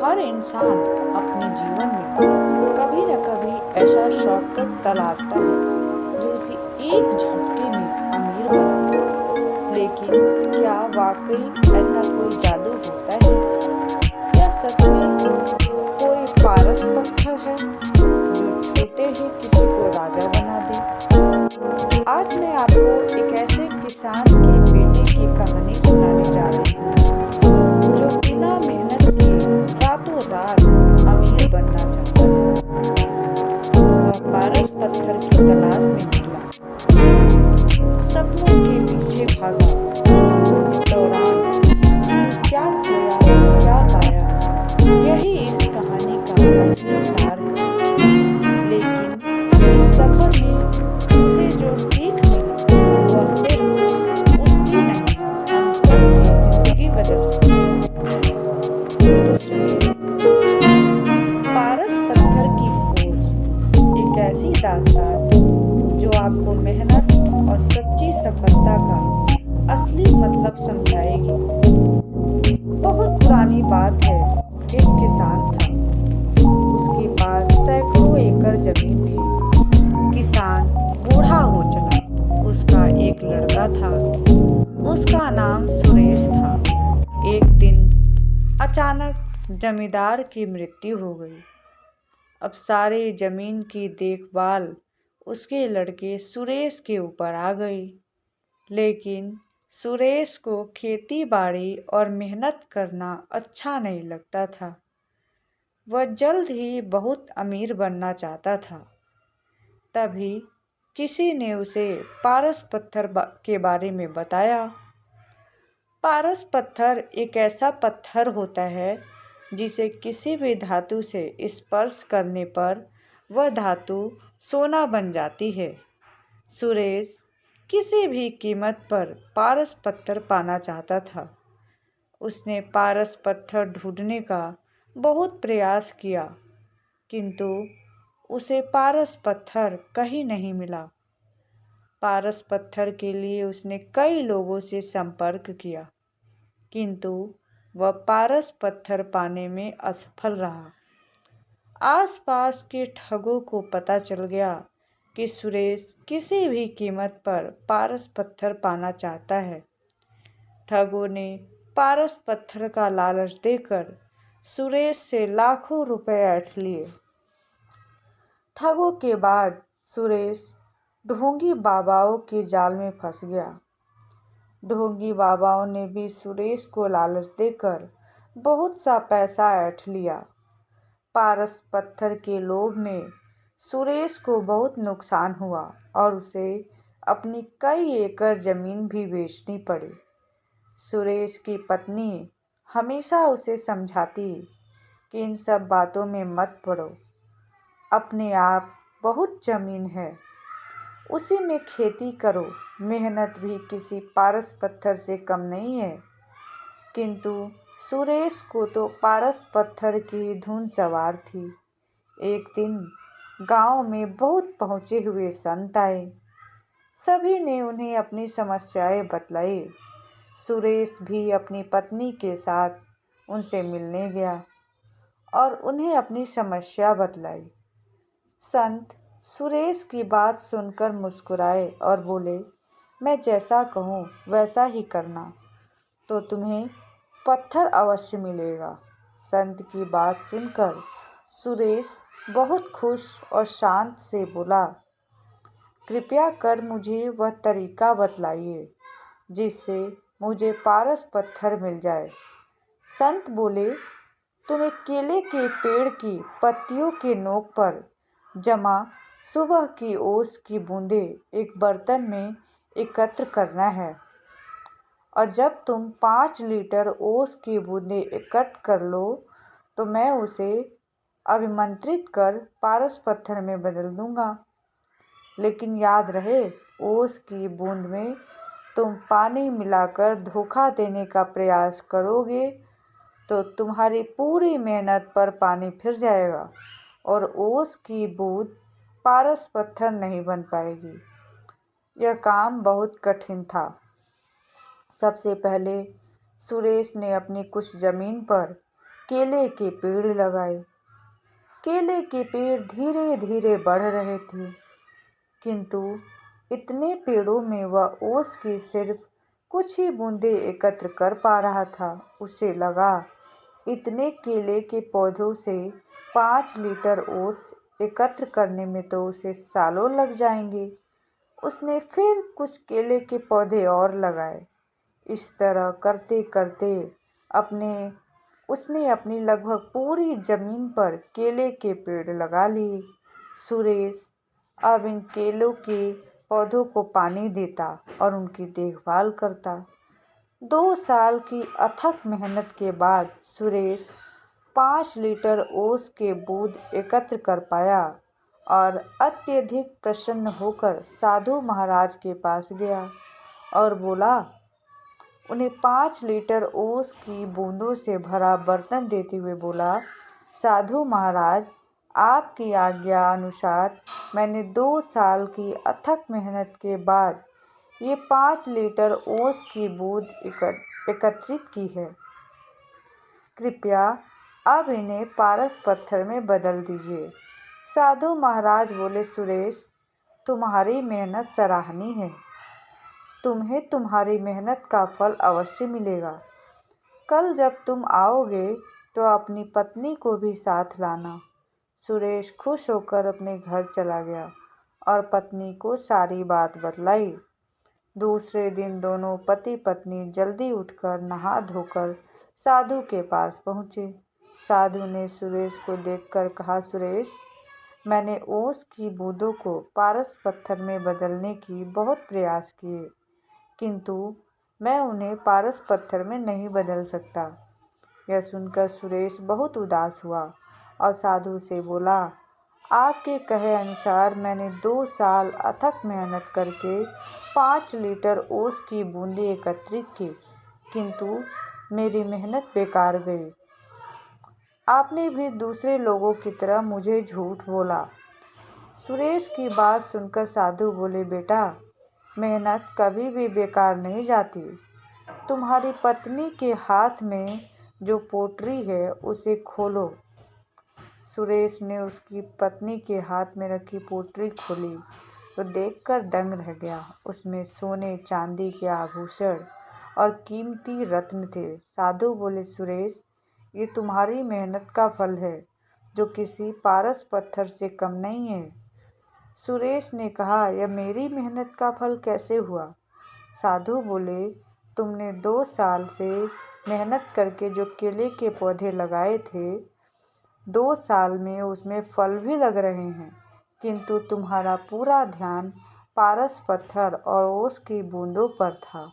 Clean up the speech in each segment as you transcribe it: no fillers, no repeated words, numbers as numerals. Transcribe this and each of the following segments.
हर इंसान अपने जीवन में कभी न कभी ऐसा शॉर्टकट तलाशता है जो उसे एक झटके में अमीर बना दे। लेकिन क्या वाकई ऐसा कोई जादू होता है या सच में कोई पारस पत्थर है जो छूते ही किसी को राजा बना दे। आज मैं आपको एक ऐसे किसान के बेटे की कहानी सुनाने जा रही हूँ जो बिना मेहनत के रातों रात अमीर बनना चाहता था। वह पारस पत्थर की तलाश में निकला, सपनों के पीछे भागा। इस दौरान उसने क्या खोया, क्या पाया, यही इस कहानी का असली सार है। लेकिन इस सफर में उसे जो सीख मिली वह सिर्फ उसकी नहीं, हम सबकी जिंदगी बदल सकती है। तो सुनिए, पारस पत्थर की खोज एक ऐसी दास्तान जो आपको मेहनत और सच्ची सफलता का असली मतलब समझाएगी। बहुत पुरानी बात है, एक किसान था। उसके पास सैकड़ों एकड़ जमीन थी। किसान बूढ़ा हो चला। उसका एक लड़का था, उसका नाम सुरेश था। एक दिन अचानक जमींदार की मृत्यु हो गई। अब सारे जमीन की देखभाल उसके लड़के सुरेश के ऊपर आ गई। लेकिन सुरेश को खेती बाड़ी और मेहनत करना अच्छा नहीं लगता था। वह जल्द ही बहुत अमीर बनना चाहता था। तभी किसी ने उसे पारस पत्थर के बारे में बताया। पारस पत्थर एक ऐसा पत्थर होता है जिसे किसी भी धातु से स्पर्श करने पर वह धातु सोना बन जाती है। सुरेश किसी भी कीमत पर पारस पत्थर पाना चाहता था। उसने पारस पत्थर ढूंढने का बहुत प्रयास किया, किंतु उसे पारस पत्थर कहीं नहीं मिला। पारस पत्थर के लिए उसने कई लोगों से संपर्क किया, किंतु वह पारस पत्थर पाने में असफल रहा। आसपास के ठगों को पता चल गया कि सुरेश किसी भी कीमत पर पारस पत्थर पाना चाहता है। ठगों ने पारस पत्थर का लालच देकर सुरेश से लाखों रुपए ऐंठ लिए। ठगों के बाद सुरेश ढोंगी बाबाओं के जाल में फंस गया। ढोंगी बाबाओं ने भी सुरेश को लालच देकर बहुत सा पैसा ऐंठ लिया। पारस पत्थर के लोभ में सुरेश को बहुत नुकसान हुआ और उसे अपनी कई एकड़ जमीन भी बेचनी पड़ी। सुरेश की पत्नी हमेशा उसे समझाती कि इन सब बातों में मत पड़ो, अपने आप बहुत जमीन है, उसी में खेती करो, मेहनत भी किसी पारस पत्थर से कम नहीं है। किंतु सुरेश को तो पारस पत्थर की धुन सवार थी। एक दिन गांव में बहुत पहुंचे हुए संत आए। सभी ने उन्हें अपनी समस्याएं बतलाई। सुरेश भी अपनी पत्नी के साथ उनसे मिलने गया और उन्हें अपनी समस्या बतलाई। संत सुरेश की बात सुनकर मुस्कुराए और बोले, मैं जैसा कहूँ वैसा ही करना, तो तुम्हें पत्थर अवश्य मिलेगा। संत की बात सुनकर सुरेश बहुत खुश और शांत से बोला, कृपया कर मुझे वह तरीका बतलाइए जिससे मुझे पारस पत्थर मिल जाए। संत बोले, तुम्हें केले के पेड़ की पत्तियों के नोक पर जमा सुबह की ओस की बूंदें एक बर्तन में एकत्र करना है और जब तुम 5 लीटर ओस की बूंदें एकत्र कर लो तो मैं उसे अभिमंत्रित कर पारस पत्थर में बदल दूंगा। लेकिन याद रहे, ओस की बूंद में तुम पानी मिलाकर धोखा देने का प्रयास करोगे तो तुम्हारी पूरी मेहनत पर पानी फिर जाएगा और ओस की बूंद पारस पत्थर नहीं बन पाएगी। यह काम बहुत कठिन था। सबसे पहले सुरेश ने अपनी कुछ जमीन पर केले के पेड़ लगाए। केले के पेड़ धीरे धीरे बढ़ रहे थे, किंतु इतने पेड़ों में वह ओस की सिर्फ कुछ ही बूंदें एकत्र कर पा रहा था। उसे लगा, इतने केले के पौधों से 5 लीटर ओस एकत्र करने में तो उसे सालों लग जाएंगे। उसने फिर कुछ केले के पौधे और लगाए। इस तरह करते करते उसने अपनी लगभग पूरी जमीन पर केले के पेड़ लगा लिए। सुरेश अब इन केलों के पौधों को पानी देता और उनकी देखभाल करता। 2 साल की अथक मेहनत के बाद सुरेश 5 लीटर ओस के बूंद एकत्र कर पाया और अत्यधिक प्रसन्न होकर साधु महाराज के पास गया और बोला, उन्हें 5 लीटर ओस की बूंदों से भरा बर्तन देते हुए बोला, साधु महाराज, आपकी आज्ञा अनुसार मैंने 2 साल की अथक मेहनत के बाद ये 5 लीटर ओस की बूंद एकत्रित की है। कृपया अब इन्हें पारस पत्थर में बदल दीजिए। साधु महाराज बोले, सुरेश, तुम्हारी मेहनत सराहनीय है। तुम्हें तुम्हारी मेहनत का फल अवश्य मिलेगा। कल जब तुम आओगे तो अपनी पत्नी को भी साथ लाना। सुरेश खुश होकर अपने घर चला गया और पत्नी को सारी बात बतलाई। दूसरे दिन दोनों पति पत्नी जल्दी उठकर नहा धोकर साधु के पास पहुँचे। साधु ने सुरेश को देखकर कहा, सुरेश, मैंने ओस की बूंदों को पारस पत्थर में बदलने की बहुत प्रयास किए, किंतु मैं उन्हें पारस पत्थर में नहीं बदल सकता। यह सुनकर सुरेश बहुत उदास हुआ और साधु से बोला, आपके कहे अनुसार मैंने 2 साल अथक मेहनत करके 5 लीटर ओस की बूंदें एकत्रित की, किंतु मेरी मेहनत बेकार गई। आपने भी दूसरे लोगों की तरह मुझे झूठ बोला। सुरेश की बात सुनकर साधु बोले, बेटा, मेहनत कभी भी बेकार नहीं जाती। तुम्हारी पत्नी के हाथ में जो पोटली है उसे खोलो। सुरेश ने उसकी पत्नी के हाथ में रखी पोटली खोली तो देखकर दंग रह गया। उसमें सोने चांदी के आभूषण और कीमती रत्न थे। साधु बोले, सुरेश, ये तुम्हारी मेहनत का फल है, जो किसी पारस पत्थर से कम नहीं है। सुरेश ने कहा, यह मेरी मेहनत का फल कैसे हुआ? साधु बोले, तुमने 2 साल से मेहनत करके जो केले के पौधे लगाए थे, 2 साल में उसमें फल भी लग रहे हैं, किंतु तुम्हारा पूरा ध्यान पारस पत्थर और ओस की बूंदों पर था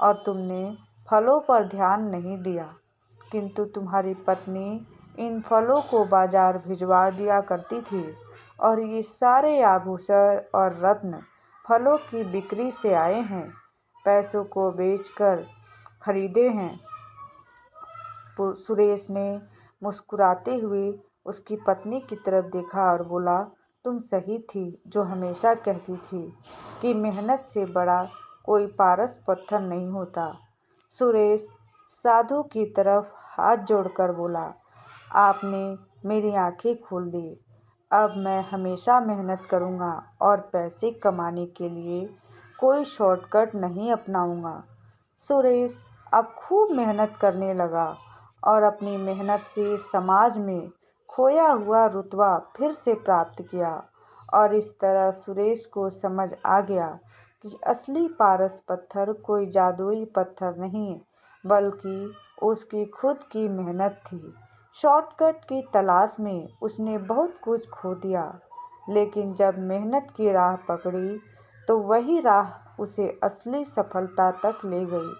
और तुमने फलों पर ध्यान नहीं दिया। किंतु तुम्हारी पत्नी इन फलों को बाजार भिजवा दिया करती थी और ये सारे आभूषण और रत्न फलों की बिक्री से आए हैं, पैसों को बेचकर खरीदे हैं। सुरेश ने मुस्कुराते हुए उसकी पत्नी की तरफ देखा और बोला, तुम सही थी जो हमेशा कहती थी कि मेहनत से बड़ा कोई पारस पत्थर नहीं होता। सुरेश साधु की तरफ हाथ जोड़कर बोला, आपने मेरी आंखें खोल दी। अब मैं हमेशा मेहनत करूँगा और पैसे कमाने के लिए कोई शॉर्टकट नहीं अपनाऊँगा। सुरेश अब खूब मेहनत करने लगा और अपनी मेहनत से समाज में खोया हुआ रुतबा फिर से प्राप्त किया और इस तरह सुरेश को समझ आ गया कि असली पारस पत्थर कोई जादुई पत्थर नहीं बल्कि उसकी खुद की मेहनत थी। शॉर्टकट की तलाश में उसने बहुत कुछ खो दिया, लेकिन जब मेहनत की राह पकड़ी तो वही राह उसे असली सफलता तक ले गई।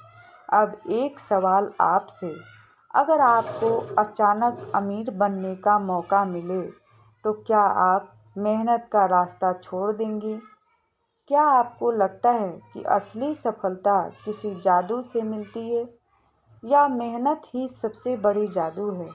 अब एक सवाल आपसे, अगर आपको अचानक अमीर बनने का मौका मिले तो क्या आप मेहनत का रास्ता छोड़ देंगे? क्या आपको लगता है कि असली सफलता किसी जादू से मिलती है या मेहनत ही सबसे बड़ी जादू है?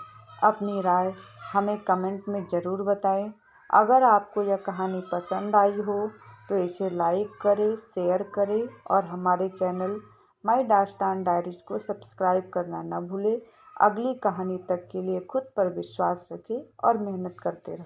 अपनी राय हमें कमेंट में ज़रूर बताएं। अगर आपको यह कहानी पसंद आई हो तो इसे लाइक करें, शेयर करें और हमारे चैनल माय दास्तान डायरीज को सब्सक्राइब करना न भूलें। अगली कहानी तक के लिए खुद पर विश्वास रखें और मेहनत करते रहें।